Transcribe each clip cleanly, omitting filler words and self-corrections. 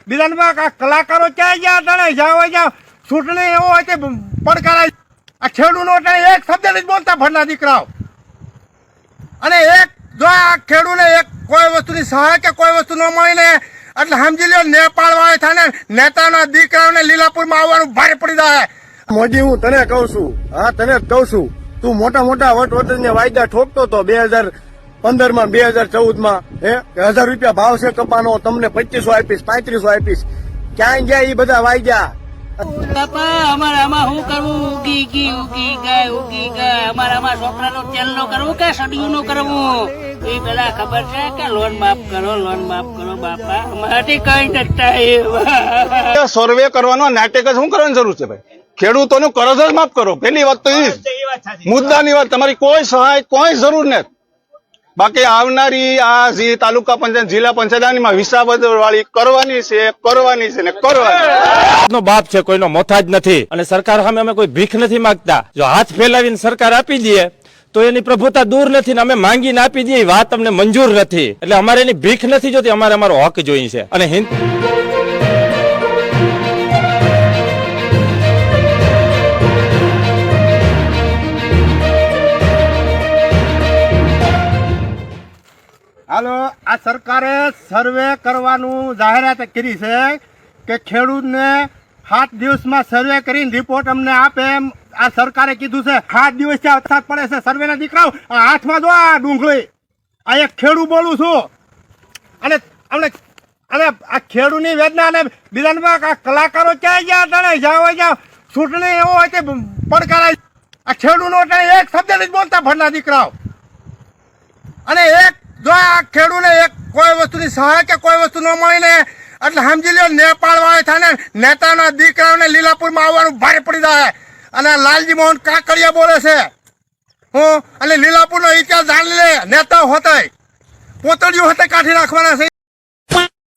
વિધાનમાં આ કલાકારો ક્યાં ગયા તણે જાવ જાવ ચૂંટણી એવો હોય કે પડકારાય આ ખેડૂતનો એક શબ્દ નથી બોલતા ભરના દીકરાઓ અને એક જો આ ખેડૂતને એક કોઈ વસ્તુની સહાય કે કોઈ વસ્તુ ન મળીને એટલે સમજી લ્યો નેપાળ વાળા થાય ને નેતાના દીકરાઓને લીલાપુરમાં આવવાનું ભારે પડી જાય. મોદી હું તને કહું છું, હા તને જ કહું છું, તું મોટા મોટા વટવટને વાયદા ઠોકતો હતો 2015 માં 2014 માં 1000 રૂપિયા ભાવ છે કપાનો, તમને 2500 આપીશ 3500 આપીશ, ક્યાંય ગયા એ બધા વાયદા. બાપા અમારામાં શું કરવું? ઉગી ગયા અમારામાં છોકરાનો તેલનો કરવું કે સડિયું કરવું એ પેલા ખબર છે કે લોન માફ કરો બાપા અમારાથી કઈ નથી થાય. સર્વે કરવાનો નાટક જ શું કરવાની જરૂર છે ભાઈ? ખેડૂતોનું કર્જ જ માફ કરો. પેલી વાત તો એ મુદ્દાની વાત, તમારી કોઈ સહાય કોઈ જરૂર નથી. બાકી આવનારી આ જે તાલુકા પંચાયત જિલ્લા પંચાયતમાં વિસાવદર વાળી કરવાની છે ને કરવાની. નો બાપ છે, કોઈનો મોથાજ નથી અને સરકાર સામે અમે કોઈ ભીખ નથી માંગતા. જો હાથ ફેલાવીને સરકાર આપી દે તો એની પ્રભુતા દૂર નથી ને અમે માંગીને આપી દઈએ વાત અમને મંજૂર નથી. એટલે અમારે એની ભીખ નથી જોતી, અમારે અમારો હક જોઈએ છે. અને હાલો, આ સરકારે સર્વે કરવાનું જાહેરાત કરી છે કે ખેડૂતને 7 દિવસમાં સર્વે કરીને રિપોર્ટ અમને આપે એમ આ સરકારે કીધું છે. 7 દિવસ ત્યાં વરસાદ પડે છે. સર્વેના દીકરાઓ આ હાથમાં જો આ ડુંગળી, આ એક ખેડૂત બોલું છું અને અમને અને આ ખેડૂતની વેદના અને વિધાનમાં આ કલાકારો ક્યાં ગયા તણે જાવ ચૂંટણી એવો હોય કે પડકારાય આ ખેડૂતનો એક શબ્દ નથી બોલતા ભરના દીકરાઓ અને એક જો આ ખેડૂતને એક કોઈ વસ્તુની સહાય કે કોઈ વસ્તુ ન મળીને એટલે સમજી લ્યો નેપાળ વાળા થાય ને નેતાના દીકરાઓને લીલાપુરમાં આવવાનું ભારે પડી જાય. અને લાલજી મોહન કાકડિયા બોલે છે હું અને લીલાપુરનો ઇતિહાસ જાણી લે. નેતા હોતા પોતળીઓ હોતે કાઢી નાખવાના છે.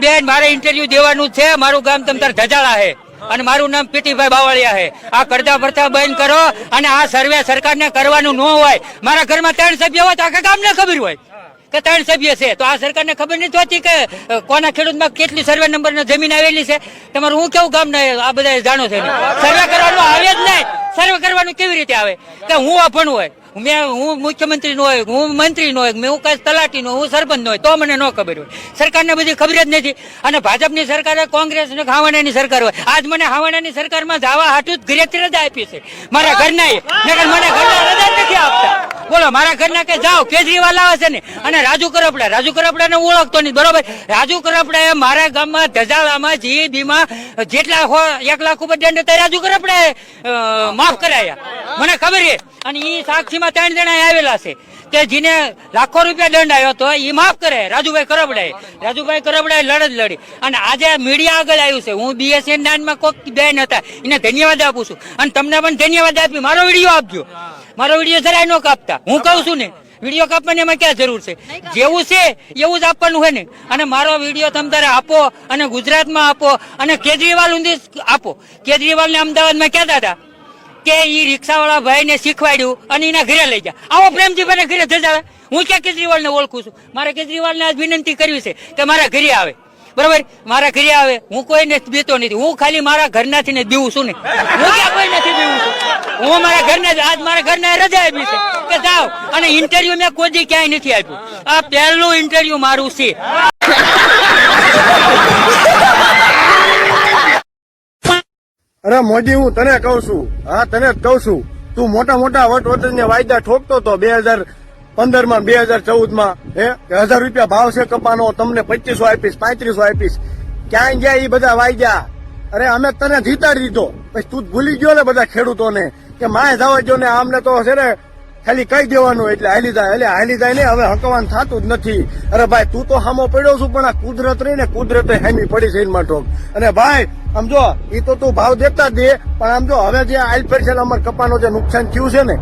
બેન મારે ઇન્ટરવ્યુ દેવાનું છે. મારું ગામ તમતાર ધજાળા છે અને મારું નામ પીટીભાઈ બાવળિયા છે. આ કરતા ફરતા બંધ કરો અને આ સર્વે સરકારને કરવાનું ન હોય. મારા ઘરમાં 3 સભ્ય હોય તો આખા ગામને ખબર હોય કે 3 સભ્ય છે, તો આ સરકારને ખબર નથી હોતી કે કોના ખેડૂતમાં કેટલી સર્વે નંબર જમીન આવેલી છે. તમારું હું કેવું ગામ આ બધા જાણો છો? સર્વે કરવાનું આવે જ નહીં. સર્વે કરવાનું કેવી રીતે આવે કે હું અભણ હોય, હું મુખ્યમંત્રી નો હોય, હું મંત્રી નો હોય, હું કઈ તલાટી નો, હું સરપંચ નો હોય તો મને ન ખબર હોય. સરકારને બધી ખબર જ નથી. અને ભાજપની સરકાર, કોંગ્રેસ ને હાવાણાની સરકાર હોય. આજ મને હાવાણાની સરકારમાં જવા હાટું ઘરેથી રજા આપી છે મારા ઘરના. મને ઘરના રજા નથી આપતા. બોલો, મારા ઘરના કે જાઓ કેજરીવાલ આવે છે ને અને રાજુ કરપડા ને ઓળખતો નહીં, બરોબર? રાજુ કરપડાએ મારા ગામમાં ધજાળામાં જીબીમાં જેટલા 1 લાખ ઉપર દંડ હતા રાજુ કરપડાએ માફ કરાયા, મને ખબર છે. અને એ સાક્ષીમાં 3 જણા આવેલા છે કે જેને લાખો રૂપિયા દંડ આવ્યો હતો એ માફ કરે. રાજુભાઈ કરપડાએ લડત લડી અને આજે મીડિયા આગળ આવ્યું છે. હું BSN માં કોઈક બેન હતા એને ધન્યવાદ આપું છું અને તમને પણ ધન્યવાદ આપી. મારો વિડીયો આપજો. મારો વિડીયો જરાય ન કાપતા. હું કહું છું ને, વિડીયો કાપવાની એમાં ક્યાં જરૂર છે? જેવું છે એવું જ આપવાનું હોય ને. અને મારો વિડીયો તમે તારે આપો અને ગુજરાતમાં આપો અને કેજરીવાલ ઊંધી આપો. કેજરીવાલને અમદાવાદમાં કહેતા હતા કે ઈ રિક્ષાવાળા ભાઈને શીખવાડ્યું અને એના ઘરે લઈ જા. આવો પ્રેમજીભાઈને ઘરે જજા. હું ક્યાં કેજરીવાલને ઓળખું છું? મારે કેજરીવાલને આજ વિનંતી કરવી છે કે મારા ઘરે આવે, બરોબર? મારા ઘરે આવે. હું કોઈને બીતો નથી. હું ખાલી મારા ઘરનાથી ને બીવું છું ને. હું ક્યાં કોઈ નથી બીવું છું. હું મારા ઘરના આજ મારા ઘરના રજા આપી છે કે જાઓ. અને ઇન્ટરવ્યુ મેં કોઈ દી ક્યાંય નથી આપ્યું. આ પહેલું ઇન્ટરવ્યુ મારું છે. અરે મોદી હું તને કહું છું, હા તને જ કહું છું, તું મોટા મોટા વટવટને વાયદા ઠોકતો હતો 2015 માં 2014 માં 1000 રૂપિયા ભાવ છે કપાનો, તમને 2500 આપીશ 3500 આપીશ, ક્યાંય ગયા એ બધા વાયદા? અરે અમે તને જીતાડી દીધો, પછી તું ભૂલી ગયો ને બધા ખેડૂતોને કે માય જવા ગયો ને આમને તો છે ને ખાલી કહી દેવાનું એટલે હાલી જાય ને. હવે હકવાન થતું જ નથી. અરે ભાઈ તું તો હામો પડ્યો છું પણ આ કુદરત રહી ને કુદરતે હામી પડી છે એમાં ઠોક. અને ભાઈ આમ જો એ તો તું ભાવ દેતા દે પણ આમ જો હવે જે આઈલ પર છે અમારે કપાનો જે નુકસાન થયું છે ને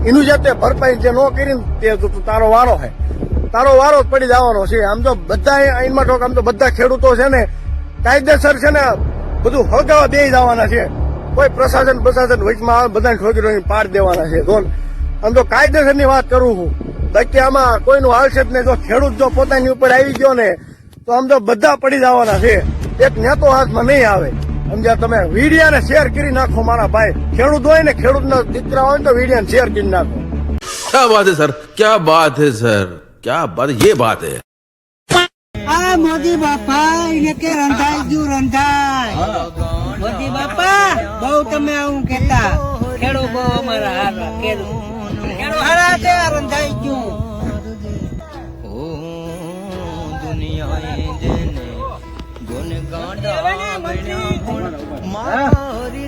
એનું જે તે ભરપાઈ જે ન કરીને તે તારો વારો જ પડી જવાનો છે. આમ જો બધા એમાં ઠોક આમ તો બધા ખેડૂતો છે ને કાયદેસર છે ને બધું હળગાવા દે જવાના છે. કોઈ પ્રશાસન વચમાં બધા ઠોકી પાડ દેવાના છે. આમ તો કાયદેસર ની વાત કરું છું. બાકી આમાં કોઈનું હાલશે જ નહીં. જો ખેડૂત જો પોતાની ઉપર આવી ગયો ને તો આમ તો બધા પડી જવાના છે. એક નેતો હાથમાં નહીં આવે. સમજ્યા તમે? વિડિયાને શેર કરી નાખો મારા ભાઈ. ખેડૂત હોય ને, ખેડૂતના દીકરા હોય ને તો વિડિયાને શેર કરી નાખો. क्या बात है सर, क्या बात है सर, क्या बात, ये बात है. આ મોદી બાપા એને કે રંધાય મોદી બાપા બહુ તમે આવું કેતા ખેડૂ બહુ અમારા હારા ખેડૂ હારા છે રંધાઈ ગયું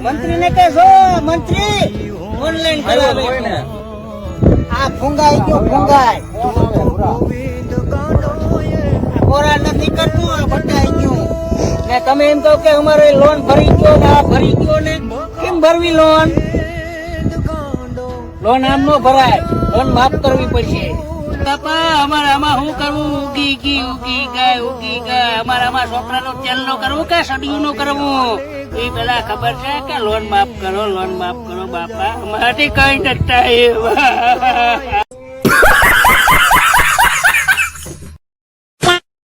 મંત્રી ને કહેશો મંત્રી ઓનલાઈન કરાવે આ ફુંગાઈ ગયો ફુંગાઈ કોરા નથી કરતું આ બટાઈ ગયું ને તમે એમ કહો કે અમારે લોન ભરી ગયો ને આ ભરી ગયો ને કેમ ભરવી લોન આમ નો ભરાય લોન માફ કરવી પડશે બાપા અમારે આમાં શું કરવું ઉગી ગાય અમારે આમાં છોકરાનો તેલ નો કરવું કે સડિયું નો કરવું એ પેલા ખબર છે કે લોન માફ કરો બાપા અમારાથી કઈ નથી થાય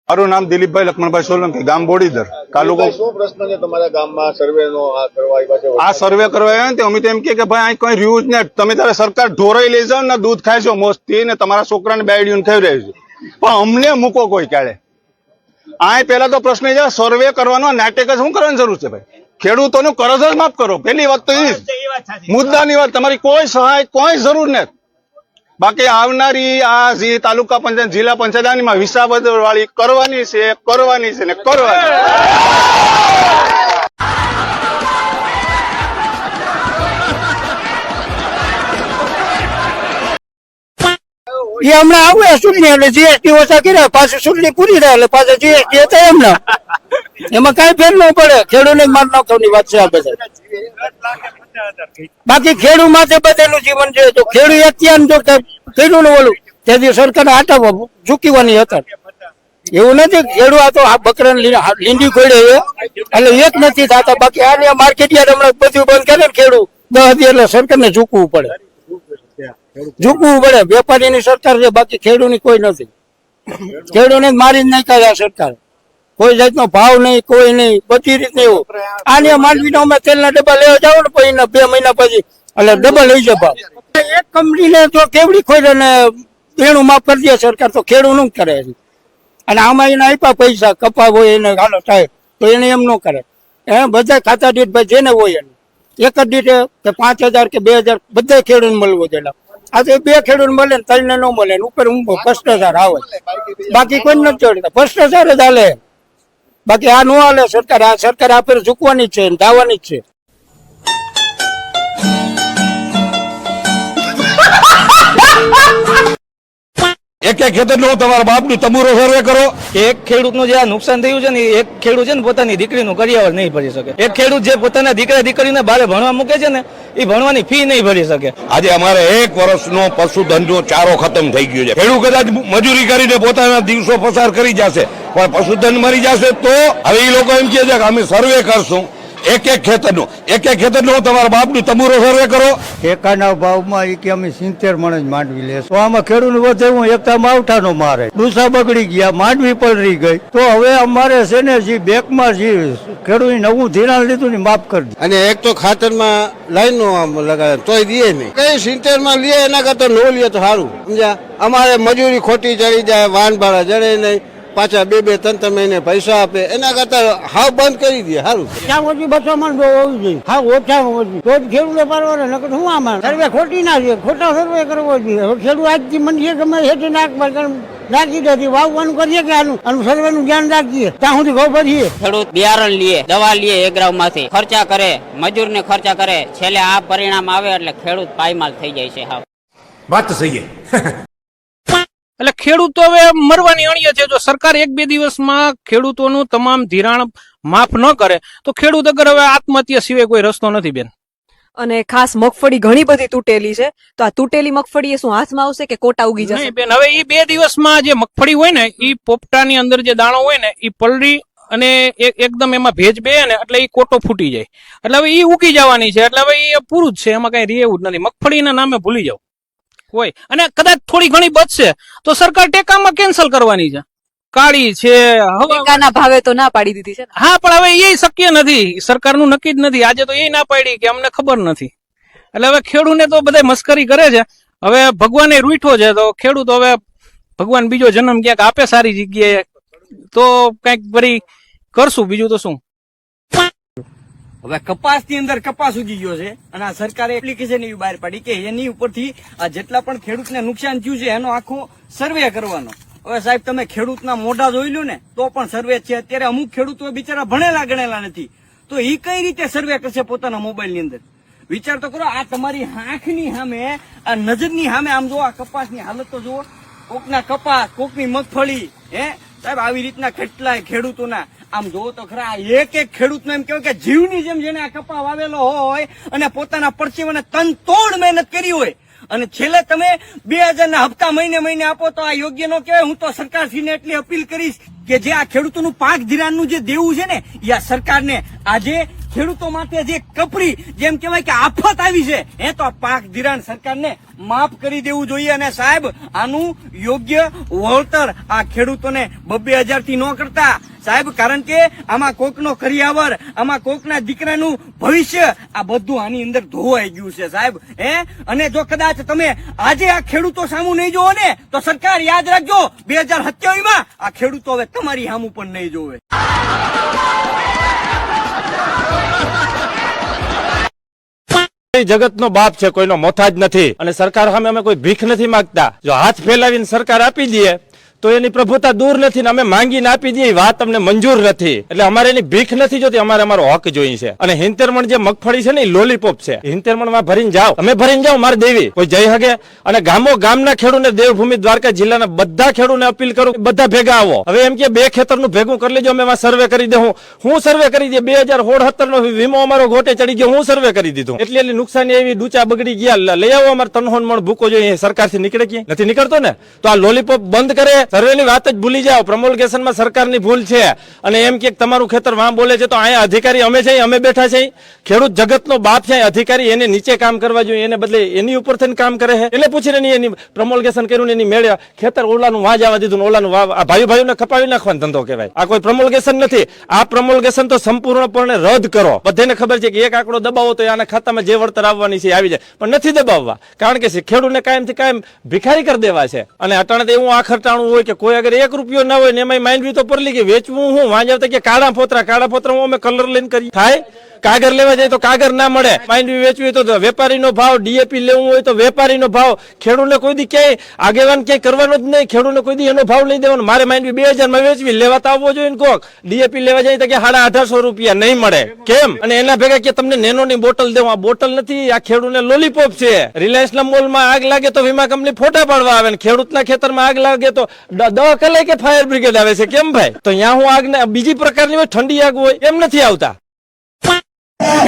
મારું નામ દિલીપભાઈ લક્ષ્મણભાઈ સોલંકી, ગામ બોડીદર, તાલુકો. શું પ્રશ્ન છે તમારા ગામમાં સર્વેનો આ કરવા આવ્યા છે? આ સર્વે કરવા આવ્યા ને અમે તો એમ કે ભાઈ અહીં કઈ રહ્યું જ ને, તમે તારે સરકાર ઢોરાઈ લઈ જાઓ ને દૂધ ખાય છો મોસ્તી ને તમારા છોકરાને બેડ્યું ખાઈ રહ્યું છે, પણ અમને મૂકો કોઈ ક્યારે. આ પેલા તો પ્રશ્ન છે સર્વે કરવાનો નાટક જ શું કરવાની જરૂર છે ભાઈ? ખેડૂતોનું કરજ જ માફ કરો. પહેલી વાત તો એ મુદ્દાની વાત, તમારી કોઈ સહાય કોઈ જરૂર નથી. બાકી આવનારી આ જે તાલુકા પંચાયત જિલ્લા પંચાયત આની વિસાવદર વાળી કરવાની છે ને કરવાની. એ હમણાં આવે ચૂંટણી એટલે જીએસટી ઓછા કર્યા પાછું ચૂંટણી પૂરી થાય એટલે પાછા જીએસટી હતા હમણાં એમાં કઈ ફેર ન પડે. ખેડૂત ને માર નાખવાની વાત છે આ બધા. બાકી ખેડૂત માટે બધેલું જીવન છે તો ખેડૂત અત્યાર જો ખેડૂત નું ઓલું તેથી સરકાર આટા ઝૂકવાની હતા એવું નથી. ખેડૂત આ તો બકરા લીંડી ખોડે એટલે એક નથી થતા. બાકી આ માર્કેટ યાર્ડ હમણાં બધું બંધ કરે ને ખેડૂત 10 એટલે સરકારને ઝૂકવું પડે. વેપારીની સરકાર છે બાકી ખેડૂતની કોઈ નથી. ખેડૂતને મારી જ નાખ્યા સરકાર. કોઈ જાતનો ભાવ નહીં કોઈ નહીં બધી રીત એવું. આને માંડવીનો અમે તેલના ડબ્બા લેવા જાવ ને પછી 2 મહિના પછી એટલે ડબ્બા લઈ જાય ભાવ. એક કંપનીને તો કેવડી ખોઈ ને દેણું માફ કરી દે સરકાર તો ખેડૂત નું કરે છે. અને આમાં એને આપ્યા પૈસા કપા હોય એને હાલો થાય તો એને એમ ન કરે. બધા ખાતા દીઠ ભાઈ જેને હોય એને એક જ દીઠ કે 5,000 કે 2,000 બધા ખેડૂત મળવો જોઈએ. આ તો 2 ખેડૂત મળે ને 3 ને ન મળે ઉપર ભ્રષ્ટાચાર આવે. બાકી કોઈ નથી જોડતા ભ્રષ્ટાચાર જ હાલે. બાકી આ ન હાલે. સરકાર આપે ઝૂકવાની જ છે ધાવાની જ છે. એક ખેતર નો તમારા બાપનું તમુરો સર્વે કરો. એક ખેડૂતનું જે આ નુકસાન થયું છે ને એક ખેડૂત છે ને પોતાની દીકરીનું કરિયાવર નહીં ભરી શકે. એક ખેડૂત જે પોતાના દીકરા દીકરીને બારે ભણવા મૂકે છે ને એ ભણવાની ફી નહીં ભરી શકે. આજે અમારે 1 વર્ષનો પશુધનનો ચારો ખતમ થઈ ગયો છે. ખેડૂત કદાચ મજૂરી કરીને પોતાના દિવસો પસાર કરી જશે પણ પશુધન મરી જશે તો હવે એ લોકો એમ કહે છે કે અમે સર્વે કરશું. એક ખેતરનો તમારા બાપનું તમુરો સર્વે કરો. ટેકાના ભાવમાં એ કે અમે 70 મણ જ માંડવી લેશું તો આમાં ખેડૂત વધે હું એકતા માવઠાનો મારે ડૂસા બગડી ગયા માંડવી પલરી ગઈ તો હવે અમારે છે ને જે બેંકમાં જે ખેડૂત નવું ધિરાણ લીધું ને માફ કરી દે. અને એક તો ખાતરમાં લાઈન નો લગાવે તોય દે નહીં. કઈ 70 માં લે એના કરતા નો લે તો સારું. સમજ્યા? અમારે મજૂરી ખોટી ચડી જાય વાહન ભાડા જડે નહીં પાછા 2-3 મહિને પૈસા આપે એના કરતા હાવ બંધ કરી દે સારું. ઓછા ઓછી 200 મણ હોવું જોઈએ. હા ઓછામાં ઓછી તો જ ખેડૂતો પરવાને નકર શું આમાં સર્વે ખોટી ના છે. ખોટા સર્વે કરવો જોઈએ. ખેડૂત આજથી મંડીએ ગમે હેઠી નાખી દે વાવવાનું કરીએ કે આનું સર્વે નું ધ્યાન રાખીએ ત્યાં સુધી ખબર પડીએ. ખેડૂત બિયારણ લે દવા લે એગ્રાવ માંથી ખર્ચા કરે મજૂર ને ખર્ચા કરે છેલ્લે આ પરિણામ આવે એટલે ખેડૂત પાયમાલ થઈ જાય છે. હા વાત તો સહી છે. એટલે ખેડૂતો હવે મરવાની અણીએ છે. જો સરકાર 1-2 દિવસમાં ખેડૂતોનું તમામ ધિરાણ માફ ન કરે તો ખેડૂત અગર હવે આત્મહત્યા સિવાય કોઈ રસ્તો નથી બેન. અને ખાસ મગફળી ઘણી બધી તૂટેલી છે તો આ તૂટેલી મગફળી એ શું હાથમાં આવશે કે કોટા ઉગી જશે? નહીં બેન, હવે એ 2 દિવસમાં જે મગફળી હોય ને એ પોપટાની અંદર જે દાણો હોય ને એ પલરી અને એકદમ એમાં ભેજ બે ને એટલે એ કોટો ફૂટી જાય એટલે હવે એ ઉગી જવાની છે. એટલે હવે એ પૂરું જ છે, એમાં કઈ રહેવું જ નથી. મગફળીના નામે ભૂલી જાવ કોઈ. અને કદાચ થોડી ઘણી બચશે તો સરકાર ટેકામાં કેન્સલ કરવાની છે. કાળી છે હવા ટેકાના ભાવે તો ના પાડી દીધી છે ને. હા પણ હવે એ શક્ય નથી, સરકારનું નક્કી જ નથી. આજે તો એ ના પાડી કે અમને ખબર નથી, એટલે હવે ખેડૂતને તો બધા મસ્કરી કરે છે. હવે ભગવાને રૂઠો છે તો ખેડૂત હવે ભગવાન બીજો જન્મ ક્યાંક આપે સારી જગ્યાએ તો કઈક વળી કરશું, બીજું તો શું. હવે કપાસ ની અંદર કપાસ ઉગી ગયો છે અને આ સરકારે એપ્લિકેશન એવી બહાર પાડી કે એની ઉપરથી આ જેટલા પણ ખેડૂતને નુકસાન થયું છે એનો આખો સર્વે કરવાનો. હવે સાહેબ તમે ખેડૂતના મોઢા જોઈ લો ને તો પણ સર્વે છે. અત્યારે અમુક ખેડૂતો બિચારા ભણેલા ગણેલા નથી તો એ કઈ રીતે સર્વે કરશે પોતાના મોબાઈલ ની અંદર? વિચાર તો કરો. આ તમારી આંખની સામે, આ નજરની સામે આમ જો આ કપાસની હાલત તો જુઓ. કોકના કપાસ, કોકની મગફળી. સાહેબ આવી રીતના કેટલાય ખેડૂતોના આમ જોવો તો ખરા. એક એક ખેડૂતનો એમ કહેવાય કે જીવની જેમ જેને આ કપા વાવેલો હોય અને પોતાના પરસેવાને તન તોડ મહેનત કરી હોય અને છેલ્લે તમે 2000 ના હપ્તા મહિને મહિને આપો તો આ યોગ્ય નો કહેવાય. હું તો સરકારશ્રીને એટલી અપીલ કરીશ કે જે આ ખેડૂતોનું પાક ધિરાણનું જે દેવું છે ને એ આ સરકારને આજે ખેડૂતો માટે જે કપરી જેમ કહેવાય કે આફત આવી છે તો આ પાક ધિરાણ સરકારને માફ કરી દેવું જોઈએ. અને સાહેબ આનું યોગ્ય વળતર આ ખેડૂતોને 2,000 થી ન કરતા સાહેબ, કારણ કે આમાં કોકનો કરિયાવર, આમાં કોકના દીકરાનું ભવિષ્ય આ બધું આની અંદર ધોવાઈ ગયું છે સાહેબ. અને જો કદાચ તમે આજે આ ખેડૂતો સામું નહીં જોવો ને તો સરકાર યાદ રાખજો 2027 માં આ ખેડૂતો હવે તમારી સામું પણ નહીં જોવે. જગતનો બાપ છે, કોઈનો મોથાજ નથી અને સરકાર સામે અમે કોઈ ભીખ નથી માંગતા. જો હાથ ફેલાવીને સરકાર આપી દે તો એની પ્રભુતા દૂર નથી ને અમે માંગીને આપી દઈએ વાત અમને મંજૂર નથી. એટલે અમારે એની ભીખ નથી જોતી, અમારે અમારો હક જોઈએ છે. અને 70 મણ જે મગફળી છે ને એ લોલીપોપ છે. 70 મણ માં ભરીને જાઓ, તમે ભરીને જાઓ, મારે દેવી કોઈ જઈ શકે? અને ગામના ખેડૂતને, દેવભૂમિ દ્વારકા જિલ્લાના બધા ખેડૂતને અપીલ કરું, બધા ભેગા આવો. હવે એમ કે 2 ખેતરનું ભેગું કરી લેજો, અમે એમાં સર્વે કરી દઉં. હું સર્વે કરી દે. 2017 નો વીમો અમારો ગોટે ચડી ગયો, હું સર્વે કરી દીધું. એટલી નુકસાની એવી ડૂચા બગડી ગયા. લઈ આવો, અમારે 3 મણ ભૂકો જોઈએ. સરકારથી નીકળે ક્યાં નથી નીકળતો ને. તો આ લોલીપોપ બંધ કરે, સર્વેની વાત જ ભૂલી જાઓ. પ્રમોલગેશનમાં સરકારની ભૂલ છે અને એમ કે તમારું ખેતર વાં બોલે છે તો અહીંયા અધિકારી અમે છે, અમે બેઠા છે. ખેડૂત જગતનો બાપ છે અધિકારી, એને નીચે કામ કરવા જોઈએ, એને બદલે એની ઉપર થઈને કામ કરે છે. એટલે પૂછીને એની પ્રમોલગેશન કર્યું ને એની મેળ્યા ખેતર ઓલાનું વાં જવા દીધું, ઓલાનું વાવ. આ ભાઈઓને ખપાવી નાખવાનો ધંધો કહેવાય. આ કોઈ પ્રમોલગેશન નથી. આ પ્રમોલગેશન તો સંપૂર્ણપણે રદ કરો. બધાને ખબર છે કે એક આંકડો દબાવો તો આના ખાતામાં જે વળતર આવવાની છે આવી જાય, પણ નથી દબાવવા. કારણ કે ખેડૂતને કાયમથી કાયમ ભિખારી કરી દેવા છે. અને અટાણે એવું આખરટાણું હોય કે કોઈ અગર 1 રૂપિયો ના હોય ને એમાં માંડવી તો પરલી કે વેચવું હું વાંજાવતા કે કાળા ફોતરા અમે કલર લઈને કરી થાય. કાગર લેવા જાય તો કાગર ના મળે. માંડવી વેચવી હોય તો વેપારીનો ભાવ, ડીએપી લેવું હોય તો વેપારીનો ભાવ. ખેડૂતને કોઈ દી ક્યાંય આગેવાન ક્યાંય કરવાનો જ નહીં. ખેડૂતને કોઈ દી એનો ભાવ નહીં દેવાનો. મારે માંડવી 2000 માં વેચવી, લેવા તો આવવો જોઈએ ને કોક. ડીએપી લેવા જાય તો કે 1850 રૂપિયા નહીં મળે. કેમ? અને એના ભેગા કે તમને નેનોની બોટલ દેવું. આ બોટલ નથી, આ ખેડૂતને લોલીપોપ છે. રિલાયન્સના મોલમાં આગ લાગે તો વીમા કંપની ફોટા પાડવા આવે ને ખેડૂતના ખેતરમાં આગ લાગે તો 10 કલાકે ફાયર બ્રિગેડ આવે છે. કેમ ભાઈ? તો અહીંયા હું આગ બીજી પ્રકારની હોય, ઠંડી આગ હોય, એમ નથી આવતા.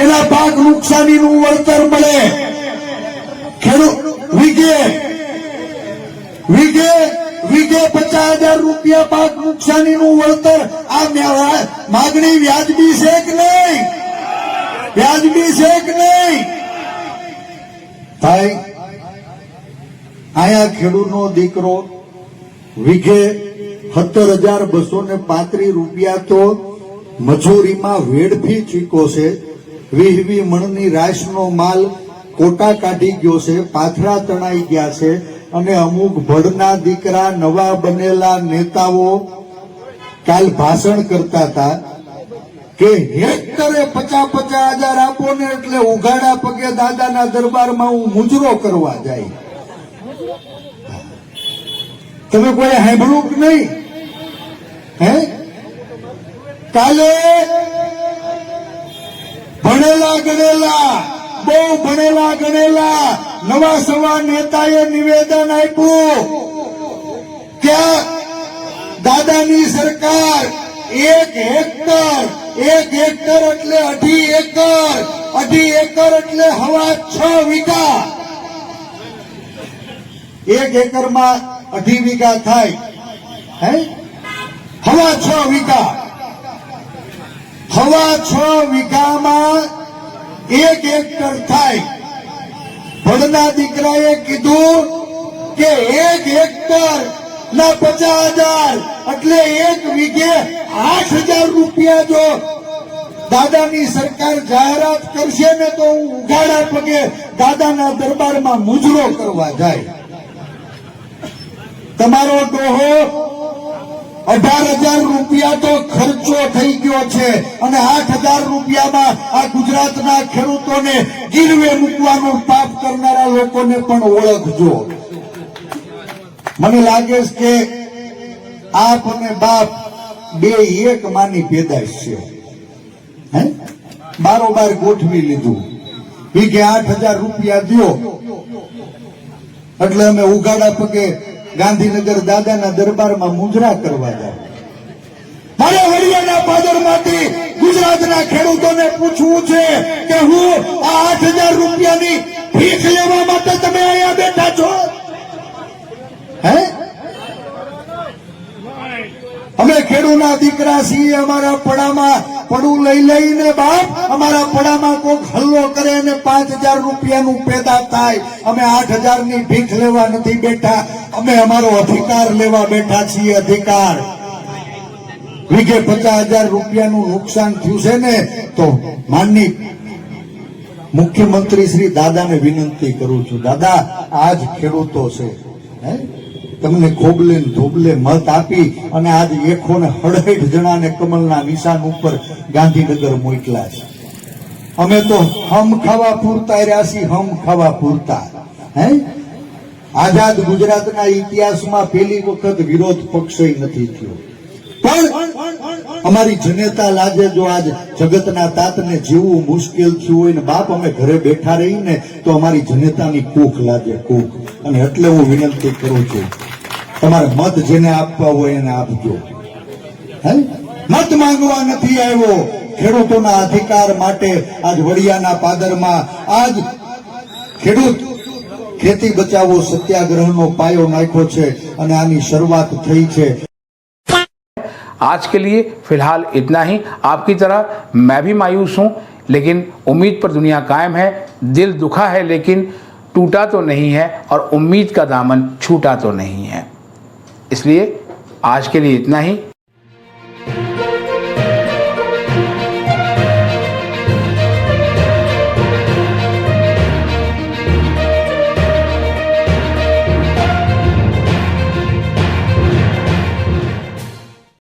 એના પાક નુકસાનીનું વળતર મળે. ખેડૂત વીઘે 50,000 રૂપિયા પાક નુકસાનીનું વળતર. આ માગણી વ્યાજબી છે કે નહીં? વ્યાજબી છે કે નહીં? ભાઈ આયા ખેડૂતનો દીકરો વીઘે 17,235 રૂપિયા તો મજૂરીમાં વેડફી ચૂક્યો છે. 20 મણની રાશનો માલ કોટા કાઢી ગયો છે, પાથરા તણાઈ ગયા છે. અને અમુક ભડના દીકરા, નવા બનેલા નેતાઓ કાલ ભાષણ કરતા હતા કે હેક્ટરે 50,000 આપો ને એટલે ઉઘાડા પગે દાદાના દરબારમાં હું મુજરો કરવા જાય. તમે કોઈ સાંભળ્યું કે નહીં? કાલે ભણેલા ગણેલા, બહુ ભણેલા ગણેલા નવા સવા નેતાએ નિવેદન આપ્યું કે દાદાની સરકાર 1 હેક્ટર એટલે 2.5 એકર, 2.5 એકર એટલે 6.5 વીઘા. 1 એકરમાં 2.5 વીઘા થાય. 6.5 વીઘા. 6.5 વીઘામાં 1 હેક્ટર થાય. ભડના દીકરાએ કીધું કે 1 હેક્ટર ના 50,000, એટલે 1 વીઘે 8,000 રૂપિયા જો દાદાની સરકાર જાહેરાત કરશે ને તો હું ઉઘાડા પગે દાદાના દરબારમાં મુજરો કરવા જાય. તમારો ડોહો 18,000 રૂપિયા તો ખર્ચો થઈ ગયો છે અને 8,000 રૂપિયામાં આ ગુજરાતના ખેડૂતોને ગીરવે મૂકવાનું પાપ કરનારા લોકોને પણ ઓળખજો. મને લાગે છે કે આપ અને બાપ બે એક માની પેદાશ છે. બારોબાર ગોઠવી લીધું, વીઘે 8,000 રૂપિયા દો એટલે અમે ઉઘાડા પગે ગાંધીનગર દાદાના દરબારમાં મુજરા કરવા જાય. મારે હરિયાણા પાદરમાંથી ગુજરાતના ખેડૂતોને પૂછવું છે કે હું આ 8,000 રૂપિયાની ભીખ લેવા માટે તમે અહીંયા બેઠા છો? અમે ખેડૂતના દીકરા છીએ, અમારા પડામાં પડું લઈ લઈને બાપ અમારા પડામાં કોઈક હલ્લો કરે અને 5,000 રૂપિયાનું પેદા થાય. અમે 8,000 ની ભીખ લેવા નથી બેઠા, અમે અમારો અધિકાર લેવા બેઠા છીએ. અધિકાર. વીઘે 50,000 રૂપિયાનું નુકસાન થયું છે ને તો માનની મુખ્યમંત્રી શ્રી દાદાને વિનંતી કરું છું, દાદા આજ ખેડૂતો છે, તમને ખોબલે ધોબલે મત આપી અને આજ 168 જણાને કમલના નિશાન ઉપર ગાંધીનગર મોકલા છે. અમે તો હમ ખાવા પૂરતા રહ્યા છીએ, હમ ખાવા પૂરતા. આઝાદ ગુજરાતના ઇતિહાસમાં પહેલી વખત વિરોધ પક્ષ નથી થયો, પણ અમારી જનેતા લાગે જો આજ જગતના તાતને જીવવું મુશ્કેલ થયું હોય ને બાપ અમે ઘરે બેઠા રહીને તો અમારી જનેતાની કૂખ લાગે, કૂખ. અને એટલે હું વિનંતી કરું છું, તમારે મત જેને આપવા હોય એને આપજો. મત માંગવા નથી આવ્યો, ખેડૂતોના અધિકાર માટે આજ વડિયાના પાદરમાં આજ ખેડૂત ખેતી બચાવો સત્યાગ્રહનો પાયો નાખ્યો છે અને આની શરૂઆત થઈ છે. आज के लिए फिलहाल इतना ही. आपकी तरह मैं भी मायूस हूँ, लेकिन उम्मीद पर दुनिया कायम है. दिल दुखा है लेकिन टूटा तो नहीं है और उम्मीद का दामन छूटा तो नहीं है. इसलिए आज के लिए इतना ही.